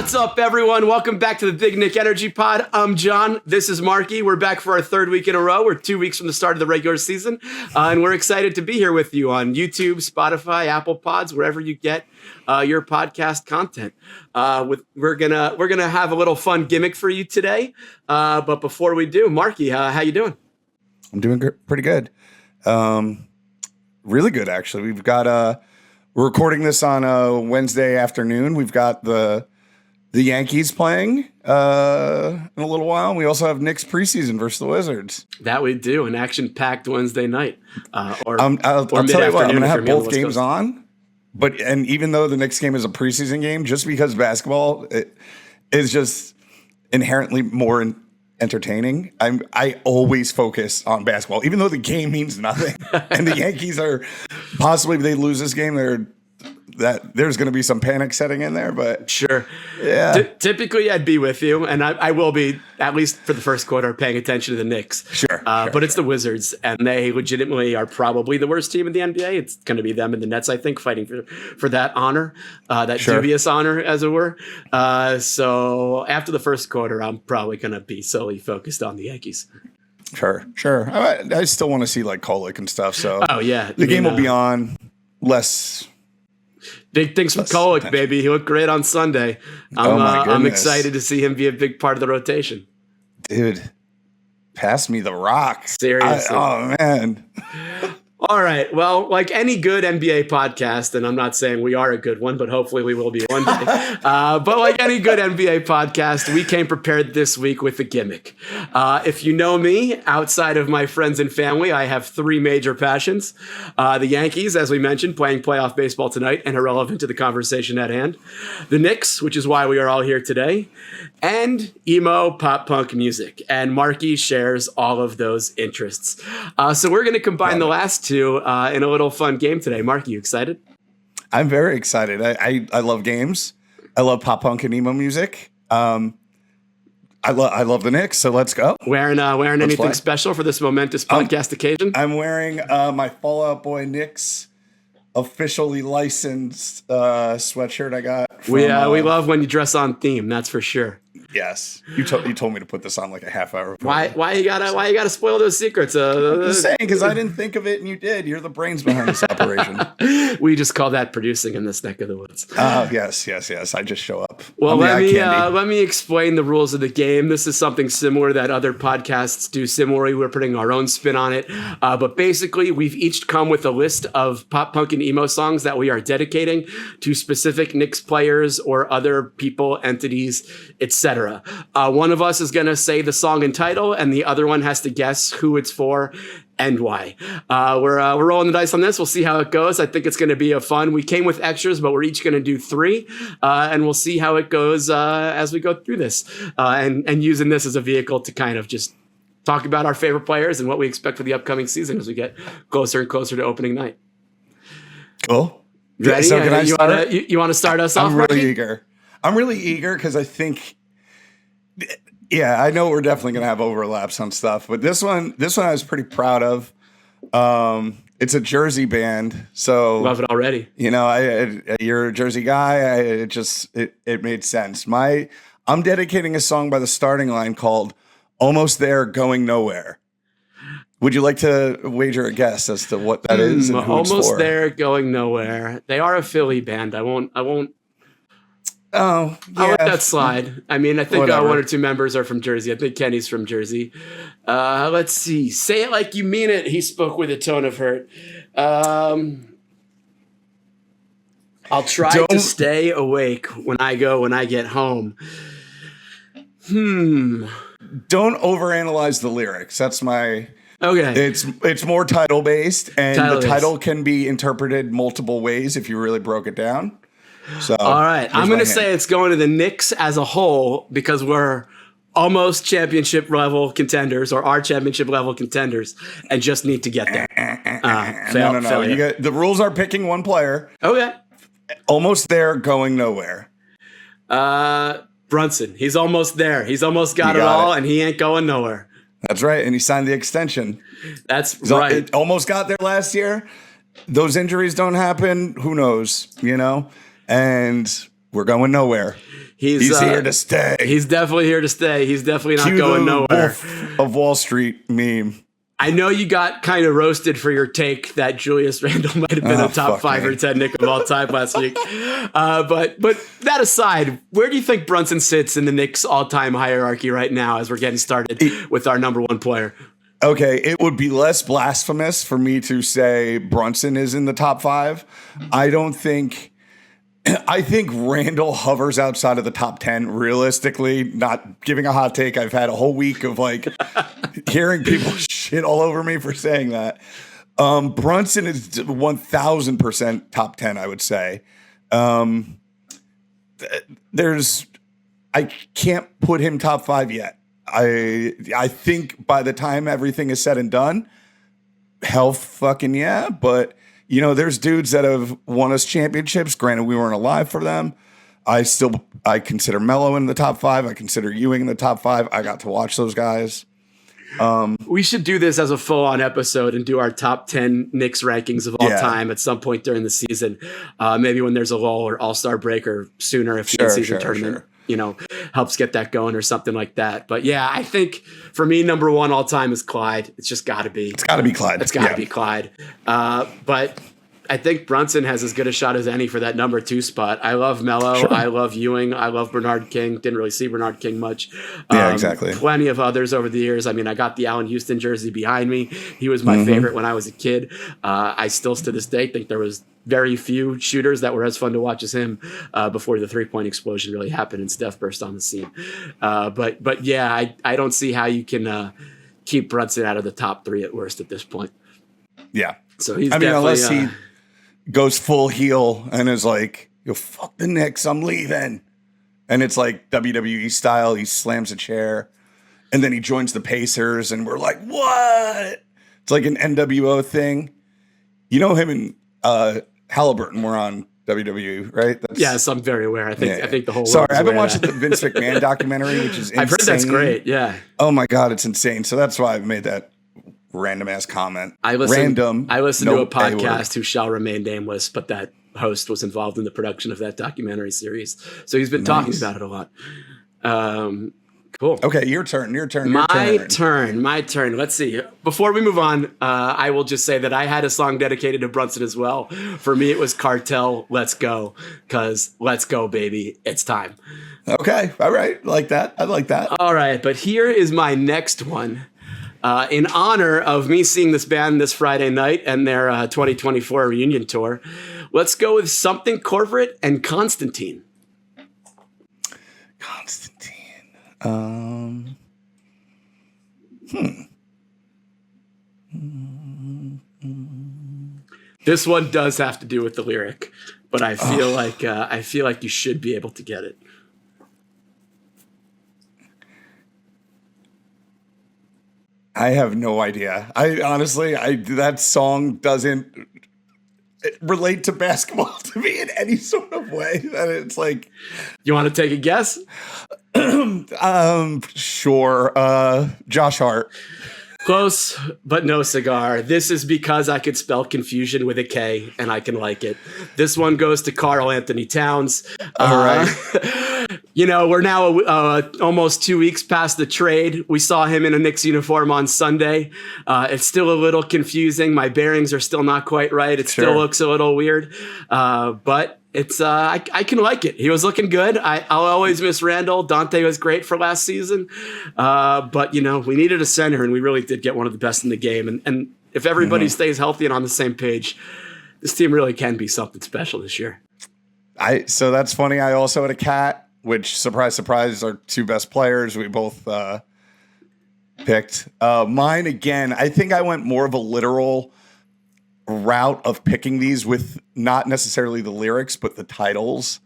What's up, everyone? Welcome back to the Big Knick Energy Pod. I'm Jon. This is Marky. We're back for our third week in a row. We're 2 weeks from the start of the regular season, and we're excited to be here with you on YouTube, Spotify, Apple Pods, wherever you get your podcast content. We're gonna have a little fun gimmick for you today. But before we do, Marky, how you doing? I'm doing pretty good. Really good, actually. We've got we're recording this on a Wednesday afternoon. We've got the Yankees playing in a little while. We also have Knicks preseason versus the Wizards. That we do, an action-packed Wednesday night. I'll tell you what, I'm going to have both games on. And even though the Knicks game is a preseason game, just because basketball is just inherently more entertaining, I always focus on basketball, even though the game means nothing. And the Yankees are possibly, if they lose this game, there's going to be some panic setting in there, but sure. Yeah. Typically, I'd be with you, and I will be, at least for the first quarter, paying attention to the Knicks. Sure. But it's the Wizards, and they legitimately are probably the worst team in the NBA. It's going to be them and the Nets, I think, fighting for that honor, that dubious honor, as it were. So after the first quarter, I'm probably going to be solely focused on the Yankees. Sure. I still want to see like Kolek and stuff. So the game will be on less. Big things from Kolek, baby. He looked great on Sunday. I'm excited to see him be a big part of the rotation. Dude, pass me the rock. Seriously. Oh, man. All right. Well, like any good NBA podcast, and I'm not saying we are a good one, but hopefully we will be one day. But like any good NBA podcast, we came prepared this week with a gimmick. If you know me, outside of my friends and family, I have three major passions. The Yankees, as we mentioned, playing playoff baseball tonight and irrelevant to the conversation at hand. The Knicks, which is why we are all here today. And emo pop punk music. And Marky shares all of those interests. So we're going to combine the last two in a little fun game today. Marky, you excited? I'm very excited. I love games. I love pop punk and emo music. I love the Knicks, so let's go. Wearing anything special for this momentous podcast occasion? I'm wearing my Fall Out Boy Knicks officially licensed sweatshirt I got. We love when you dress on theme, that's for sure. Yes, you told me to put this on like a half hour. Why you gotta spoil those secrets? I'm just saying, because I didn't think of it and you did. You're the brains behind this operation. We just call that producing in this neck of the woods. Yes. I just show up. Well, let me explain the rules of the game. This is something similar that other podcasts do similarly. We're putting our own spin on it. But basically, we've each come with a list of pop punk and emo songs that we are dedicating to specific Knicks players or other people, entities, etc. One of us is going to say the song and title, and the other one has to guess who it's for and why. We're rolling the dice on this. We'll see how it goes. I think it's going to be a fun. We came with extras, but we're each going to do three, and we'll see how it goes as we go through this, and using this as a vehicle to kind of just talk about our favorite players and what we expect for the upcoming season as we get closer and closer to opening night. Cool. Ready? So can I start? You want to start us off? I'm really eager because I think. Yeah, I know we're definitely going to have overlaps on stuff, but this one I was pretty proud of. It's a Jersey band, so love it already. You know, you're a Jersey guy. It made sense. I'm dedicating a song by the Starting Line called "Almost There, Going Nowhere." Would you like to wager a guess as to what that is? And who Almost it's for? There, Going Nowhere. They are a Philly band. I won't. Oh, yeah. I'll let that slide. I mean, I think one or two members are from Jersey. I think Kenny's from Jersey. Let's see. Say it like you mean it. He spoke with a tone of hurt. I'll try to stay awake when I get home. Don't overanalyze the lyrics. That's my... Okay. It's more title based, and the title can be interpreted multiple ways if you really broke it down. So, all right, I'm going to say it's going to the Knicks as a whole because we're almost championship level contenders or are championship level contenders and just need to get there. No. The rules are picking one player. Okay. Almost there, going nowhere. Brunson. He's almost there. He's almost got it all, and he ain't going nowhere. That's right, and he signed the extension. That's right. It almost got there last year. Those injuries don't happen. Who knows, you know? And we're going nowhere. He's here to stay. He's definitely here to stay. He's definitely not going nowhere. Wolf of Wall Street meme. I know you got kind of roasted for your take that Julius Randle might have been a top 5 or 10 Knick of all time last week. But that aside, where do you think Brunson sits in the Knicks all-time hierarchy right now as we're getting started with our number 1 player? Okay, it would be less blasphemous for me to say Brunson is in the top 5. I think Randall hovers outside of the top 10 realistically, not giving a hot take. I've had a whole week of like hearing people shit all over me for saying that. Brunson is 1000% top 10, I would say. I can't put him top 5 yet. I think by the time everything is said and done, hell fucking yeah, but you know, there's dudes that have won us championships. Granted, we weren't alive for them. I consider Melo in the top 5. I consider Ewing in the top 5. I got to watch those guys. We should do this as a full-on episode and do our top 10 Knicks rankings of all time at some point during the season. Maybe when there's a lull or all-star break or sooner if the in-season tournament helps get that going or something like that. But yeah, I think for me, number 1 all time is Clyde. It's just got to be. It's got to be Clyde. It's got to be Clyde. But I think Brunson has as good a shot as any for that number 2 spot. I love Melo. Sure. I love Ewing. I love Bernard King. Didn't really see Bernard King much. Yeah, exactly. Plenty of others over the years. I mean, I got the Allen Houston jersey behind me. He was my favorite when I was a kid. I still, to this day, think there was very few shooters that were as fun to watch as him before the 3-point explosion really happened and Steph burst on the scene. But yeah, I don't see how you can keep Brunson out of the top 3 at worst at this point. Yeah. So he's definitely... unless he goes full heel and is like, yo, fuck the Knicks, I'm leaving. And it's like WWE style. He slams a chair and then he joins the Pacers and we're like, what? It's like an NWO thing. You know, him and Halliburton were on WWE, right? Yes, I'm very aware. I think the whole Sorry, I've been watching the Vince McMahon documentary, which is insane. I've heard that's great, yeah. Oh my God, it's insane. So that's why I've made that random ass comment. I listened to a podcast who shall remain nameless, but that host was involved in the production of that documentary series. So he's been talking about it a lot. Cool. Okay, your turn. My turn. Let's see. Before we move on, I will just say that I had a song dedicated to Brunson as well. For me, it was Cartel, Let's Go, because let's go, baby. It's time. Okay. All right. I like that. All right. But here is my next one. In honor of me seeing this band this Friday night and their 2024 reunion tour, let's go with Something Corporate and Constantine. This one does have to do with the lyric, but I feel like you should be able to get it. I have no idea. That song doesn't relate to basketball to me in any sort of way. That it's like, you want to take a guess? Sure. Josh Hart. Close, but no cigar. This is Because I Could Spell Confusion with a K, and I can like it. This one goes to Karl Anthony Towns. All right. We're now almost 2 weeks past the trade. We saw him in a Knicks uniform on Sunday. It's still a little confusing. My bearings are still not quite right. It still looks a little weird. But it's I can like it. He was looking good. I'll always miss Randall. Dante was great for last season. But, we needed a center, and we really did get one of the best in the game. And if everybody stays healthy and on the same page, this team really can be something special this year. So that's funny. I also had a cat, which, surprise, surprise, are 2 best players. We both picked. Mine, again, I think I went more of a literal route of picking these with not necessarily the lyrics, but the titles.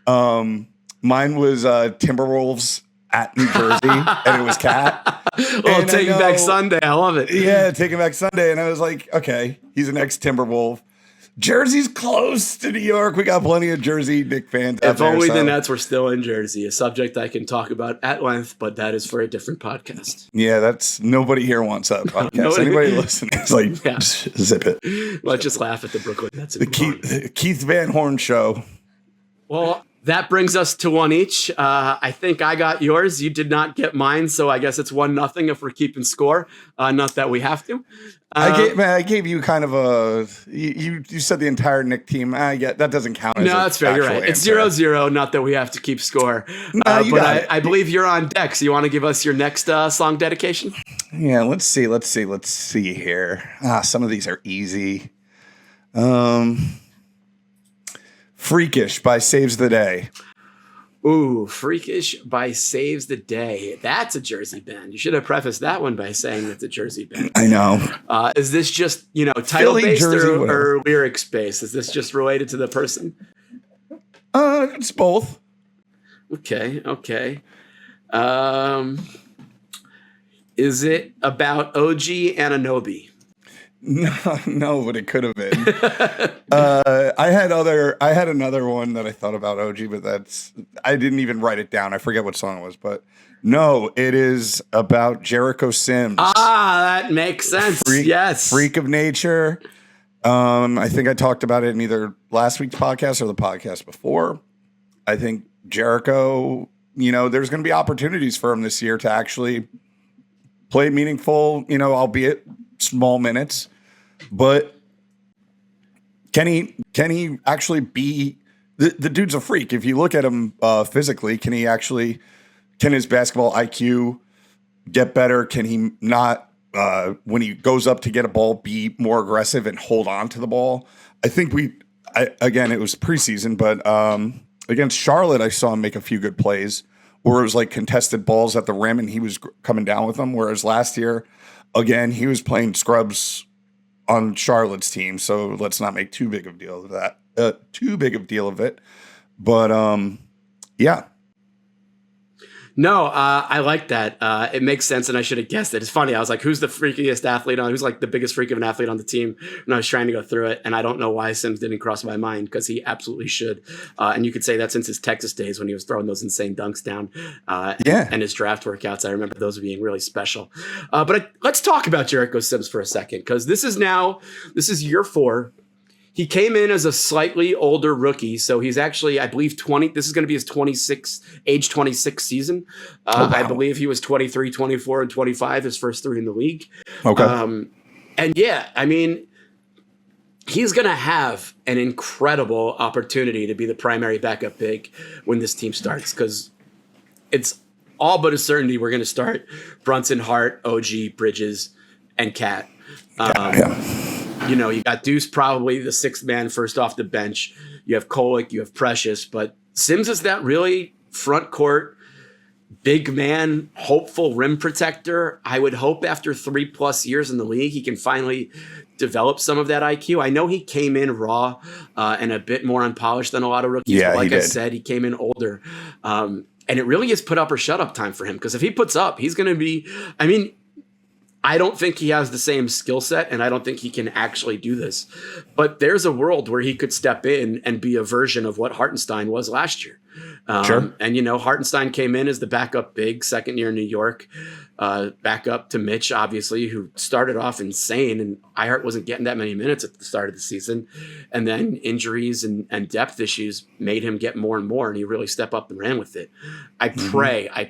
Mine was Timberwolves at New Jersey, and it was Cat. Taking Back Sunday. I love it. Yeah, Taking Back Sunday. And I was like, okay, he's an ex-Timberwolf. Jersey's close to New York. We got plenty of Jersey Knick fans. If only the Nets were still in Jersey, a subject I can talk about at length, but that is for a different podcast. Yeah, that's nobody here wants that podcast. Anybody listening is like, zip it. Let's just laugh at the Brooklyn Nets. The Keith Van Horn show. Well, that brings us to one each. I think I got yours. You did not get mine, so I guess it's 1-0 if we're keeping score. Not that we have to. I gave you kind of a you said the entire Knick team. That doesn't count. No, that's fair. You're right. It's 0-0. Not that we have to keep score. But I believe you're on deck. So you want to give us your next song dedication? Yeah. Let's see here. Some of these are easy. Freakish by Saves the Day. Ooh, Freakish by Saves the Day. That's a Jersey band. You should have prefaced that one by saying it's a Jersey band. I know. Is this just, title-based or lyrics-based? Is this just related to the person? It's both. Okay. Is it about OG Anunoby? No, but it could have been. I had another one that I thought about OG, but I didn't even write it down. I forget what song it was, but no, it is about Jericho Sims. That makes sense. Yes. Freak of Nature. I think I talked about it in either last week's podcast or the podcast before. I think Jericho, there's going to be opportunities for him this year to actually play meaningful, albeit small minutes, but can he actually be the dude's a freak. If you look at him physically, can his basketball IQ get better? Can he not when he goes up to get a ball be more aggressive and hold on to the ball? I think again, it was preseason, but against Charlotte I saw him make a few good plays where it was like contested balls at the rim and he was coming down with them, whereas last year again, he was playing scrubs on Charlotte's team, so let's not make too big of a deal of that. But yeah. No, I like that. It makes sense, and I should have guessed it. It's funny. I was like, who's the freakiest athlete on? Who's like the biggest freak of an athlete on the team? And I was trying to go through it, and I don't know why Sims didn't cross my mind because he absolutely should. And you could say that since his Texas days when he was throwing those insane dunks down. And his draft workouts. I remember those being really special. But let's talk about Jericho Sims for a second because this is year 4. He came in as a slightly older rookie, so he's actually, I believe, 20. This is going to be his age 26 season. Wow. I believe he was 23, 24, and 25, his first 3 in the league. Okay. And yeah, I mean, he's going to have an incredible opportunity to be the primary backup big when this team starts because it's all but a certainty we're going to start Brunson, Hart, OG, Bridges, and Cat. You got Deuce, probably the 6th man first off the bench. You have Kolek, you have Precious, but Sims is that really front court, big man, hopeful rim protector. I would hope after 3+ years in the league, he can finally develop some of that IQ. I know he came in raw and a bit more unpolished than a lot of rookies. Yeah, but like I said, he came in older. And it really is put up or shut up time for him because if he puts up, he's going to be, I don't think he has the same skill set, and I don't think he can actually do this. But there's a world where he could step in and be a version of what Hartenstein was last year. Sure. And, Hartenstein came in as the backup big, second year in New York, backup to Mitch, obviously, who started off insane, and Ihart wasn't getting that many minutes at the start of the season. And then injuries and depth issues made him get more and more, and he really stepped up and ran with it. I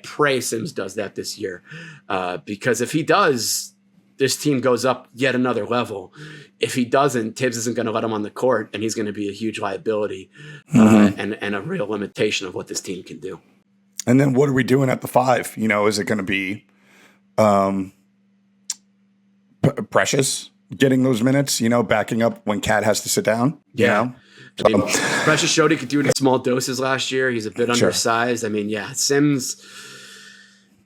pray Sims does that this year, because if he does, this team goes up yet another level. If he doesn't, Tibbs isn't going to let him on the court, and he's going to be a huge liability and a real limitation of what this team can do. And then what are we doing at the 5? Is it going to be Precious getting those minutes, backing up when Cat has to sit down? Yeah. Precious showed he could do it in small doses last year. He's a bit undersized. Sims...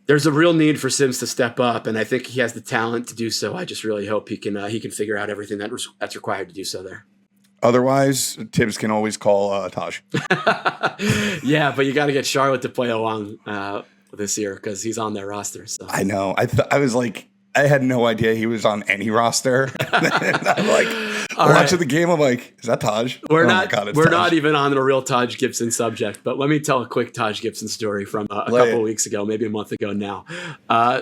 There's a real need for Sims to step up, and I think he has the talent to do so. I just really hope he can figure out everything that's required to do so there. Otherwise, Tibbs can always call Taj. Yeah, but you got to get Charlotte to play along this year because he's on their roster. So I know. I was like, I had no idea he was on any roster. I'm like, watching the game, I'm like, is that Taj? We're not even on the real Taj Gibson subject, but let me tell a quick Taj Gibson story from a couple of weeks ago, maybe a month ago now.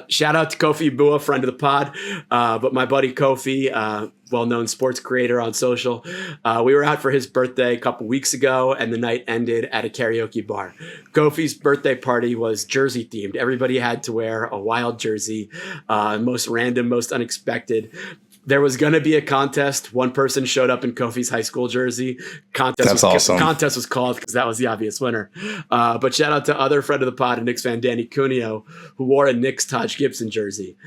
Shout out to Kofi Bua, friend of the pod, but my buddy Kofi, well-known sports creator on social. We were out for his birthday a couple weeks ago, and the night ended at a karaoke bar. Kofi's birthday party was jersey themed. Everybody had to wear a wild jersey, most random, most unexpected. There was going to be a contest. One person showed up in Kofi's high school jersey. Contest was called because that was the obvious winner. But shout out to other friend of the pod, a Knicks fan, Danny Cuneo, who wore a Knicks Taj Gibson jersey.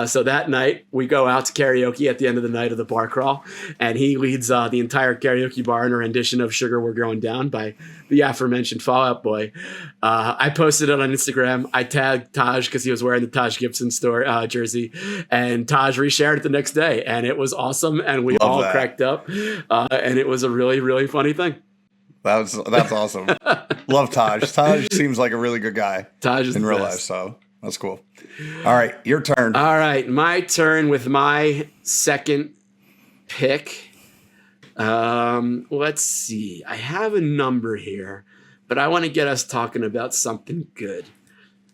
So that night, we go out to karaoke at the end of the night of the bar crawl, and he leads the entire karaoke bar in a rendition of Sugar We're Going Down by the aforementioned Fall Out Boy. I posted it on Instagram. I tagged Taj because he was wearing the Taj Gibson jersey, and Taj reshared it the next day. And it was awesome, and we all cracked up, and it was a really, really funny thing. That's awesome. Love Taj. Taj seems like a really good guy. Taj is in real life, so that's cool. All right, your turn. All right, my turn with my second pick. Let's see. I have a number here, but I want to get us talking about something good.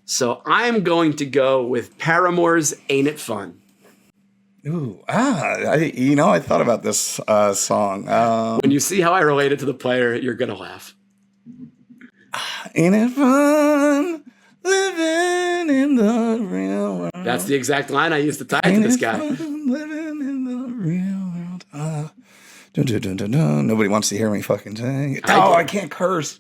So I'm going to go with Paramore's "Ain't It Fun." Ooh, I thought about this song. When you see how I relate it to the player, you're going to laugh. Ain't it fun living in the real world? That's the exact line I used to tie to this guy. Living in the real world. Nobody wants to hear me fucking sing. I can't curse.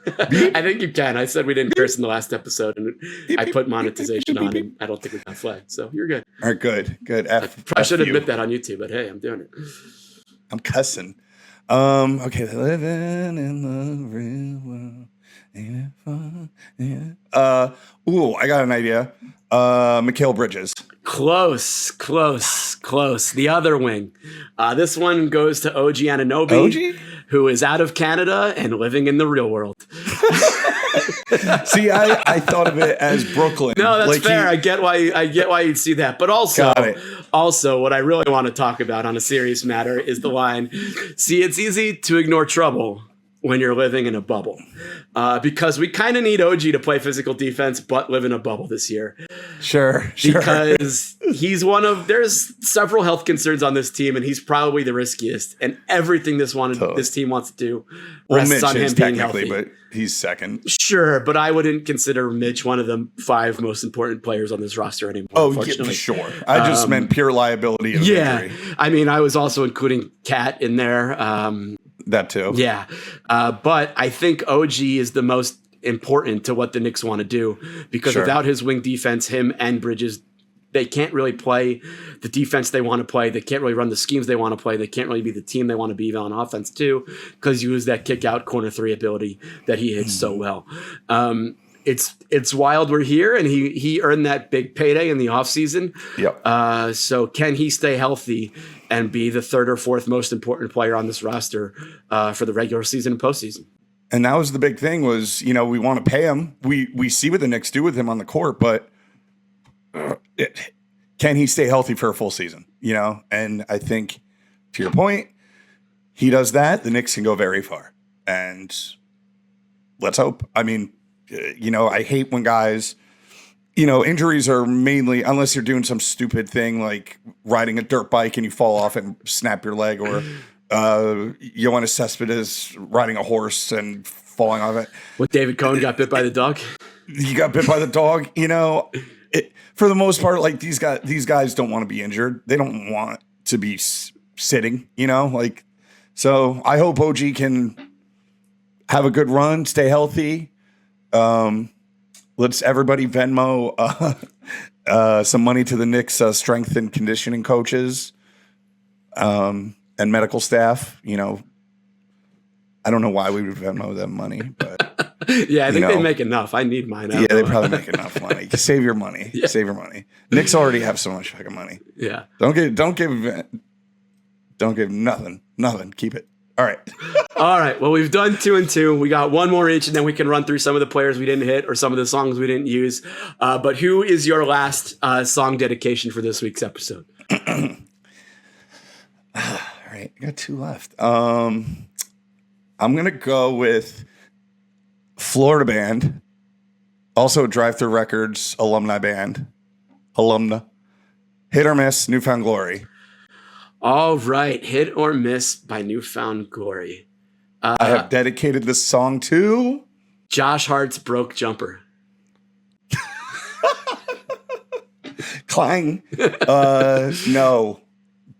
I think you can. I said we didn't curse in the last episode, and I put monetization on, and I don't think we got flagged. So you're good. All right, good. I probably should admit that on YouTube, but hey, I'm doing it. I'm cussing. Okay, living in the real world. Ain't it fun? Yeah. I got an idea. Mikal Bridges. Close. The other wing. This one goes to OG Anunoby, who is out of Canada and living in the real world. See, I thought of it as Brooklyn. No, that's like fair. I get why you'd see that. But also, what I really want to talk about on a serious matter is the line, see, it's easy to ignore trouble when you're living in a bubble. Because we kind of need OG to play physical defense, but live in a bubble this year. Sure. Because he's there's several health concerns on this team, and he's probably the riskiest. And everything this team wants to do rests on him being healthy. But he's second. Sure, but I wouldn't consider Mitch one of the 5 most important players on this roster anymore. Oh, yeah, sure. I just meant pure liability of injury. I mean, I was also including Cat in there. That too. Yeah. But I think OG is the most important to what the Knicks want to do, because without his wing defense, him and Bridges, they can't really play the defense they want to play. They can't really run the schemes they want to play. They can't really be the team they want to be on offense too, because you lose that kick out corner 3 ability that he hits so well. It's wild we're here, and he earned that big payday in the offseason. Yep. So can he stay healthy and be the 3rd or 4th most important player on this roster for the regular season and postseason? And that was the big thing was, we want to pay him. We see what the Knicks do with him on the court, but can he stay healthy for a full season? And I think, to your point, he does that. The Knicks can go very far. And let's hope. I mean, I hate when guys, injuries are mainly, unless you're doing some stupid thing like riding a dirt bike and you fall off and snap your leg, or Yoenis Cespedes riding a horse and falling off it. What, David Cohn got bit by the dog? He got bit by the dog. For the most part, like these guys don't want to be injured. They don't want to be sitting, so I hope OG can have a good run, stay healthy. Let's everybody Venmo some money to the Knicks strength and conditioning coaches and medical staff. I don't know why we would Venmo them money, but yeah, I think they make enough. I need mine. Yeah, they probably make enough money. Save your money. Yeah. Save your money. Knicks already have so much fucking money. Yeah. Don't give nothing. Keep it. All right. All right. Well, we've done 2 and 2. We got one more each, and then we can run through some of the players we didn't hit or some of the songs we didn't use. But who is your last song dedication for this week's episode? All right. right. I got 2 left. I'm going to go with Florida band. Also Drive Thru Records alumni band. Alumna. Hit or Miss, Newfound Glory. All right. Hit or Miss by Newfound Glory. I have dedicated this song to Josh Hart's Broke Jumper. Clang. No.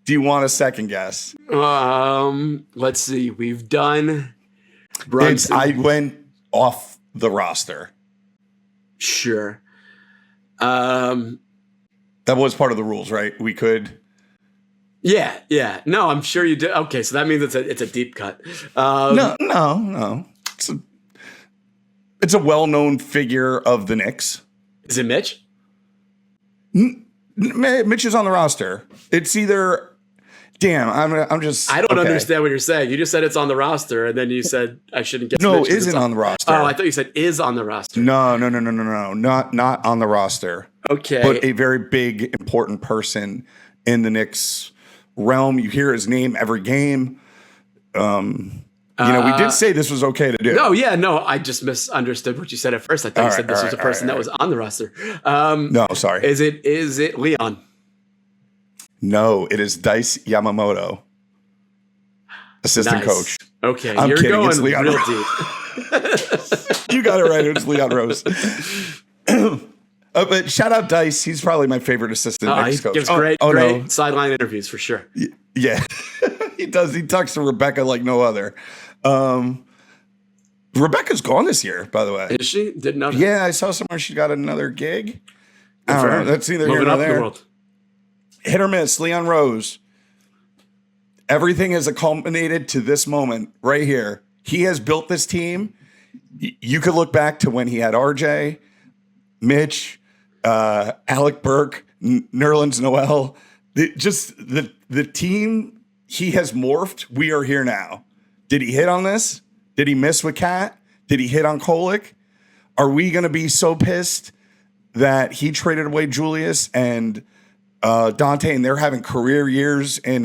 Do you want a second guess? Let's see. We've done Brunson. I went off the roster. Sure. That was part of the rules, right? We could. Yeah. No, I'm sure you did. Okay, so that means it's a deep cut. No. It's a well-known figure of the Knicks. Is it Mitch? Mitch is on the roster. It's either. Damn, I'm just. I don't understand what you're saying. You just said it's on the roster, and then you said I shouldn't guess. No, Mitch isn't on the roster. Oh, I thought you said is on the roster. No. Not on the roster. Okay. But a very big, important person in the Knicks realm. You hear his name every game. We did say this was okay to do. No, I just misunderstood what you said at first. I thought you said this was a person that was on the roster. No, sorry. Is it Leon? No, it is Dice Yamamoto, assistant coach. Okay, I'm you're kidding. going It's Leon real deep. You got it right. It's Leon Rose. But shout out Dice. He's probably my favorite assistant Knicks coach. He gives great sideline interviews for sure. Yeah, he does. He talks to Rebecca like no other. Rebecca's gone this year, by the way. Is she? Didn't know that. Yeah, I saw somewhere she got another gig. I don't know. That's either here or there. The world. Hit or miss, Leon Rose. Everything has culminated to this moment right here. He has built this team. You could look back to when he had RJ, Mitch, Alec Burke, Nerlens Noel. The team, he has morphed. We are here now. Did he hit on this? Did he miss with Cat? Did he hit on Kolek? Are we going to be so pissed that he traded away Julius and Dante, and they're having career years in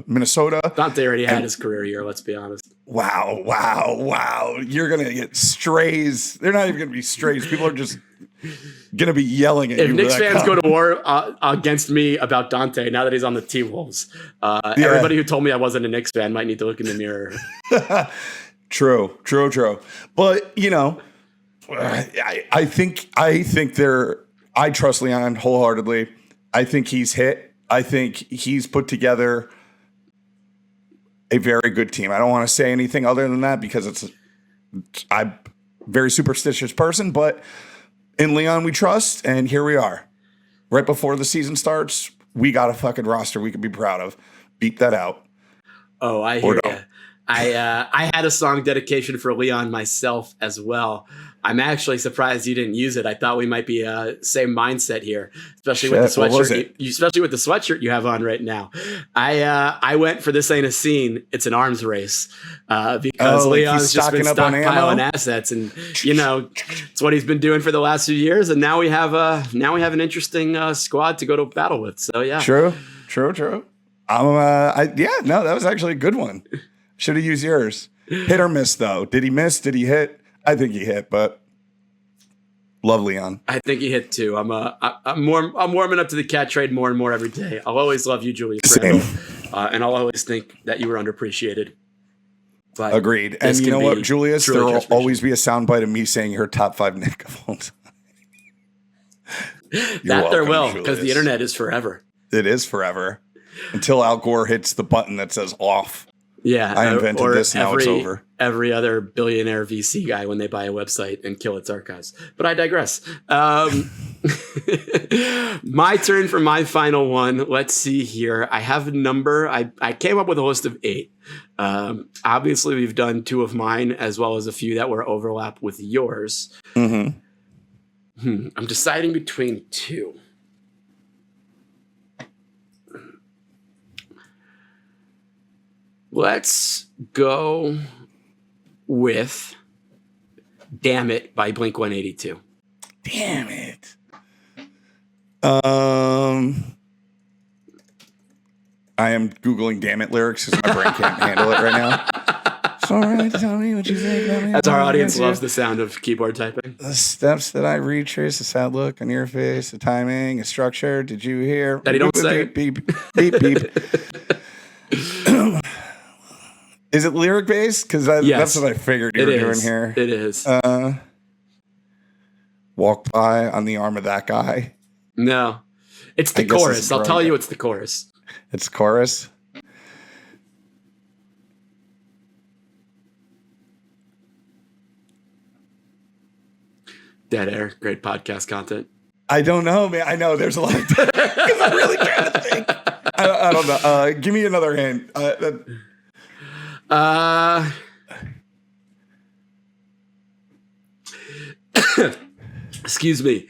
Minnesota? Dante already had his career year, let's be honest. Wow. You're going to get strays. They're not even going to be strays. People are just going to be yelling at you. If Knicks fans go to war against me about Dante, now that he's on the T-Wolves, everybody who told me I wasn't a Knicks fan might need to look in the mirror. True. But, I think I trust Leon wholeheartedly. I think he's hit. I think he's put together a very good team. I don't want to say anything other than that because I'm a very superstitious person, but in Leon we trust, and here we are. Right before the season starts, we got a fucking roster we could be proud of. Beep that out. Oh, I hear you. I had a song dedication for Leon myself as well. I'm actually surprised you didn't use it. I thought we might be same mindset here, especially with the sweatshirt you have on right now. I went for This Ain't a Scene. It's an arms race because Leon's just been stockpiling assets, and it's what he's been doing for the last few years. And now we have an interesting squad to go to battle with. So yeah, true. That was actually a good one. Should have used yours. Hit or miss, though. Did he miss? Did he hit? I think he hit, but love Leon. I think he hit too. I'm warming up to the Cat trade more and more every day. I'll always love you, Julius Randle, and I'll always think that you were underappreciated. But agreed. And you know what, Julius? There will always be a soundbite of me saying your top 5 Knick of all time. There will, because the internet is forever. It is forever until Al Gore hits the button that says off. Yeah, I invented this. Now it's over. Every other billionaire VC guy when they buy a website and kill its archives. But I digress. My turn for my final one. Let's see here. I have a number. I came up with a list of 8. Obviously, we've done 2 of mine as well as a few that were overlap with yours. Mm-hmm. I'm deciding between 2. Let's go with Damn It by Blink-182. Damn it. I am Googling "damn it" lyrics because my brain can't handle it right now. It's all right, tell me what you think about me. As our audience loves the sound of keyboard typing. The steps that I retrace, the sad look on your face, the timing, the structure. Did you hear? That he don't say. Beep, beep, beep. Is it lyric based? Because yes, that's what I figured you were doing here. It is. Walk by on the arm of that guy. No. It's the chorus. I'll tell you it's the chorus. It's the chorus? Dead air. Great podcast content. I don't know, man. I know there's a lot of because I'm really trying to think. I don't know. Give me another hint. Excuse me.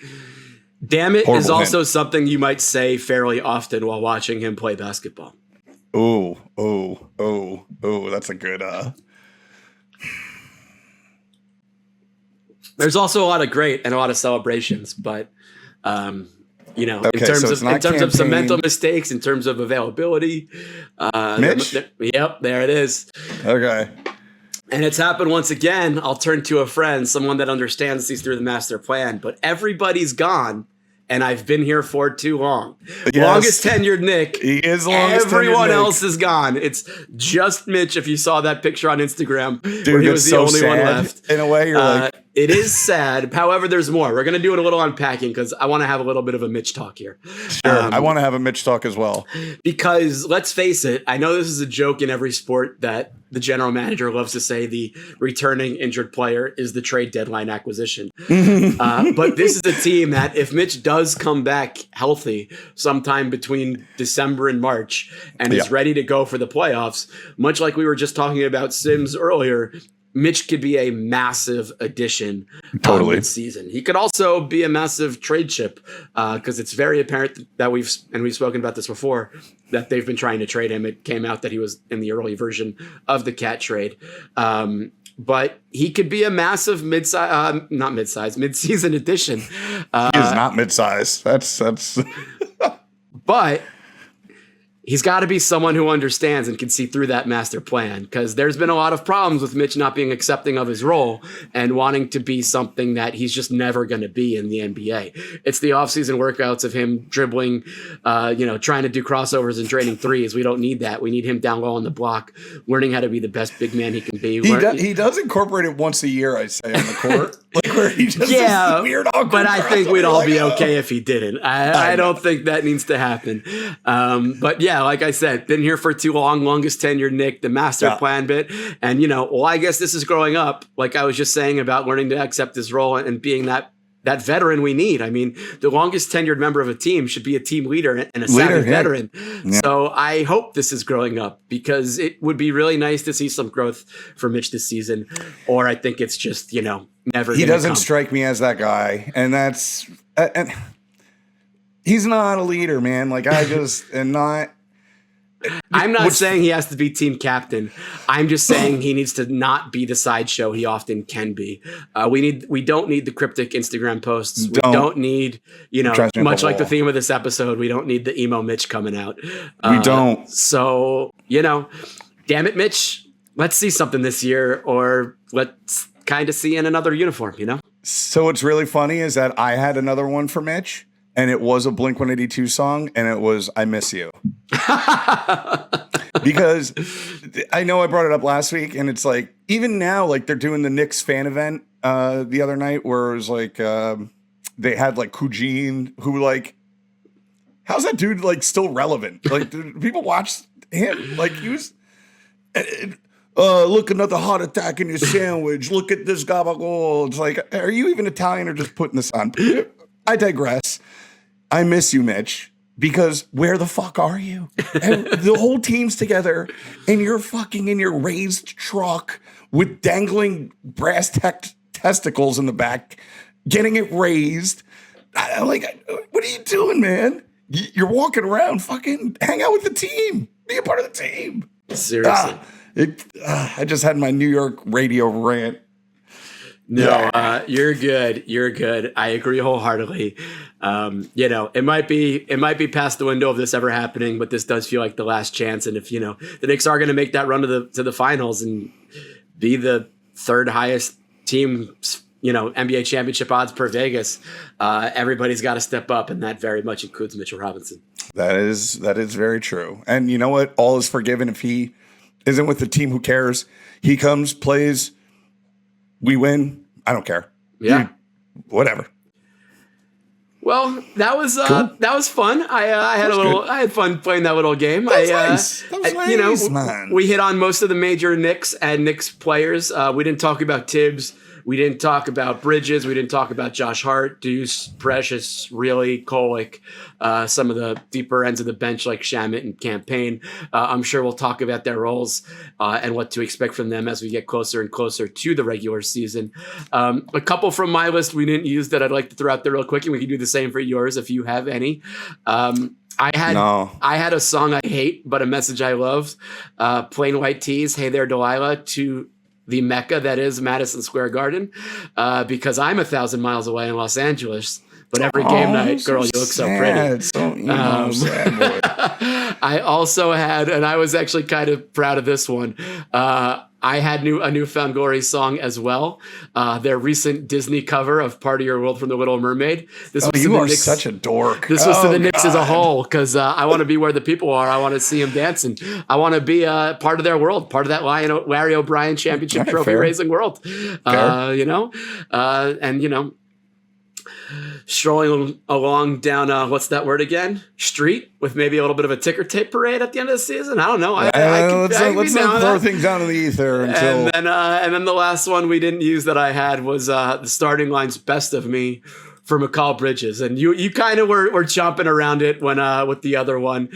Damn it is also something you might say fairly often while watching him play basketball. Oh, that's a good There's also a lot of great and a lot of celebrations, but in terms of some mental mistakes, in terms of availability, Mitch? Yep, there it is. Okay. And it's happened once again. I'll turn to a friend, someone that understands these through the master plan, but everybody's gone. And I've been here for too long. Yes. Longest tenured Knick. He is the longest Everyone tenured else is gone. It's just Mitch. If you saw that picture on Instagram, dude, where he was the only one left. In a way, you're like, it is sad. However, there's more. We're gonna do it a little unpacking because I want to have a little bit of a Mitch talk here. Sure, I want to have a Mitch talk as well. Because let's face it, I know this is a joke in every sport that the general manager loves to say the returning injured player is the trade deadline acquisition. But this is a team that if Mitch does come back healthy sometime between December and March and is ready to go for the playoffs, much like we were just talking about Sims earlier, Mitch could be a massive addition mid-season. He could also be a massive trade chip because it's very apparent that we've spoken about this before, that they've been trying to trade him. It came out that he was in the early version of the Cat trade. But he could be a massive mid-season addition. He is not mid-size. That's. But he's got to be someone who understands and can see through that master plan, because there's been a lot of problems with Mitch not being accepting of his role and wanting to be something that he's just never going to be in the NBA. It's the offseason workouts of him dribbling, trying to do crossovers and draining threes. We don't need that. We need him down low on the block, learning how to be the best big man he can be. He does incorporate it once a year, I say, on the court. Like where he just weird awkward. But I think we'd all be okay if he didn't. I don't think that needs to happen. But yeah, like I said, been here for too long, longest tenured Knick, the master plan bit. And, I guess this is growing up, like I was just saying about learning to accept his role and being that veteran we need. I mean, the longest tenured member of a team should be a team leader and a savvy veteran. Yeah. So I hope this is growing up, because it would be really nice to see some growth for Mitch this season. Or I think it's just, never. He doesn't strike me as that guy. And that's, and he's not a leader, man. Like I just am not. I'm not saying he has to be team captain. I'm just saying he needs to not be the sideshow he often can be. We don't need the cryptic Instagram posts. We don't need, much like the theme of this episode, we don't need the emo Mitch coming out. We don't. So, damn it, Mitch, let's see something this year, or let's kind of see in another uniform, So what's really funny is that I had another one for Mitch, and it was a Blink-182 song, and it was I Miss You. Because I know I brought it up last week, and it's like, even now, like they're doing the Knicks fan event the other night where it was like they had like Kujin, who like, how's that dude like still relevant? Like, do people watch him? Like he was look, another heart attack in your sandwich. Look at this gabagool. It's like, are you even Italian or just putting this on? I digress. I miss you, Mitch, because where the fuck are you? The whole team's together, and you're fucking in your raised truck with dangling brass testicles in the back, getting it raised. I'm like, what are you doing, man? You're walking around, fucking hang out with the team. Be a part of the team. Seriously. I just had my New York radio rant. No, you're good. You're good. I agree wholeheartedly. It might be past the window of this ever happening, but this does feel like the last chance. And if the Knicks are going to make that run to the finals and be the third highest team, NBA championship odds per Vegas, everybody's got to step up, and that very much includes Mitchell Robinson. That is very true. And you know what? All is forgiven if he isn't with the team. Who cares? He comes, plays. We win. I don't care. Yeah. Whatever. Well, that was fun. I had fun playing that little game. That was nice. Man. We hit on most of the major Knicks and Knicks players. We didn't talk about Tibbs. We didn't talk about Bridges. We didn't talk about Josh Hart, Deuce, Precious, really, Kolek, some of the deeper ends of the bench like Shamet and Campaign. I'm sure we'll talk about their roles and what to expect from them as we get closer and closer to the regular season. A couple from my list we didn't use that I'd like to throw out there real quick, and we can do the same for yours if you have any. I had a song I hate, but a message I loved. Plain White Tees, Hey There Delilah, to the Mecca that is Madison Square Garden, because I'm 1,000 miles away in Los Angeles. But every game night, girl, you look so pretty. Sad boy. I also had, and I was actually kind of proud of this one. I had a Newfound Glory song as well. Their recent Disney cover of "Part of Your World" from The Little Mermaid. You are such a dork. This was to the Knicks as a whole, because I want to be where the people are. I want to see them dancing. I want to be part of their world, part of that Larry O'Brien championship trophy raising world. Strolling along down what's that word again? Street, with maybe a little bit of a ticker tape parade at the end of the season. I don't know. Let's not throw things down in the ether until. And then the last one we didn't use that I had was the starting line's "Best of Me" for Mikal Bridges, and you kind of were chomping around it when with the other one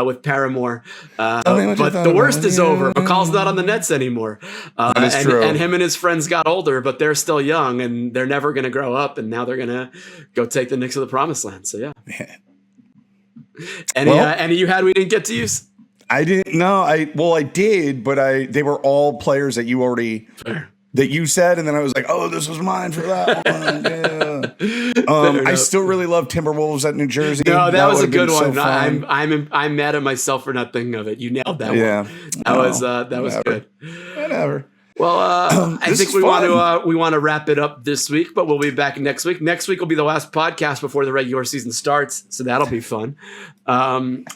with Paramore, but the worst is over. Mikal's not on the Nets anymore, and him and his friends got older, but they're still young and they're never going to grow up, and now they're going to go take the Knicks to the promised land. So yeah. Any you had we didn't get to use? I didn't know. I did, but they were all players that you already. Fair. That you said, and then I was like, "Oh, this was mine for that one." Yeah. I still really love Timberwolves at New Jersey. No, that was a good one. So I'm mad at myself for not thinking of it. You nailed that one. That was good. Whatever. Well, I think we want to wrap it up this week, but we'll be back next week. Next week will be the last podcast before the regular season starts, so that'll be fun.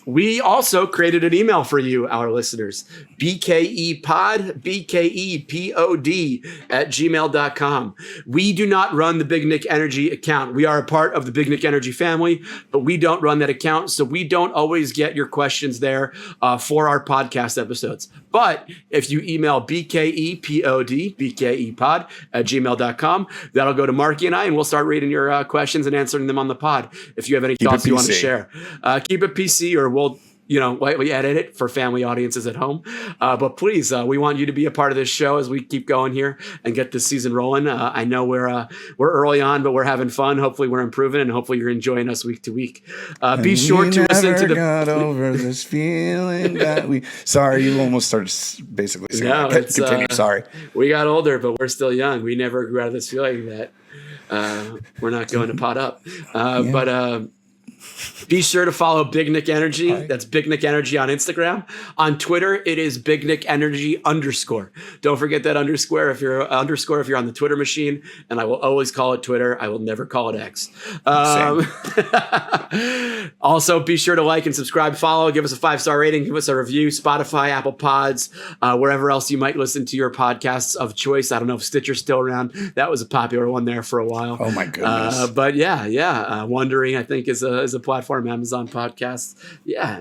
We also created an email for you, our listeners, BKEpod, BKEPOD @gmail.com. We do not run the Big Knick Energy account. We are a part of the Big Knick Energy family, but we don't run that account, so we don't always get your questions there for our podcast episodes. But if you email BKEPOD, BKEpod @gmail.com, that'll go to Marky and I, and we'll start reading your questions and answering them on the pod. If you have any thoughts you want to share, keep it PC, or we'll lightly edit it for family audiences at home. But please, we want you to be a part of this show as we keep going here and get this season rolling. I know we're early on, but we're having fun. Hopefully we're improving, and hopefully you're enjoying us week to week. Be sure to listen to the. Got over this feeling that we. Sorry, you almost started basically saying. No, continue. Sorry, we got older, but we're still young. We never grew out of this feeling that we're not going to pot up. But. Be sure to follow Big Knick Energy. That's Big Knick Energy on Instagram. On Twitter, it is Big Knick Energy _ Don't forget that underscore if you're on the Twitter machine. And I will always call it Twitter. I will never call it X. Also, be sure to like and subscribe, follow, give us a 5-star rating, give us a review. Spotify, Apple Pods, wherever else you might listen to your podcasts of choice. I don't know if Stitcher's still around. That was a popular one there for a while. Oh my goodness! But yeah. Wondering, I think, is a platform. Amazon Podcasts,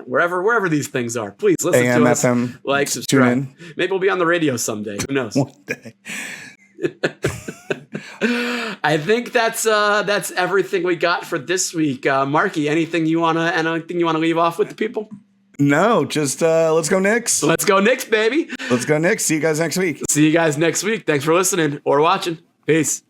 wherever these things are. Please listen AM, to us, FM, like, subscribe. Maybe we'll be on the radio someday. Who knows? One day. I think that's everything we got for this week. Marky, anything you wanna leave off with the people? No, just let's go Knicks. Let's go Knicks, baby. Let's go Knicks. See you guys next week. Thanks for listening or watching. Peace.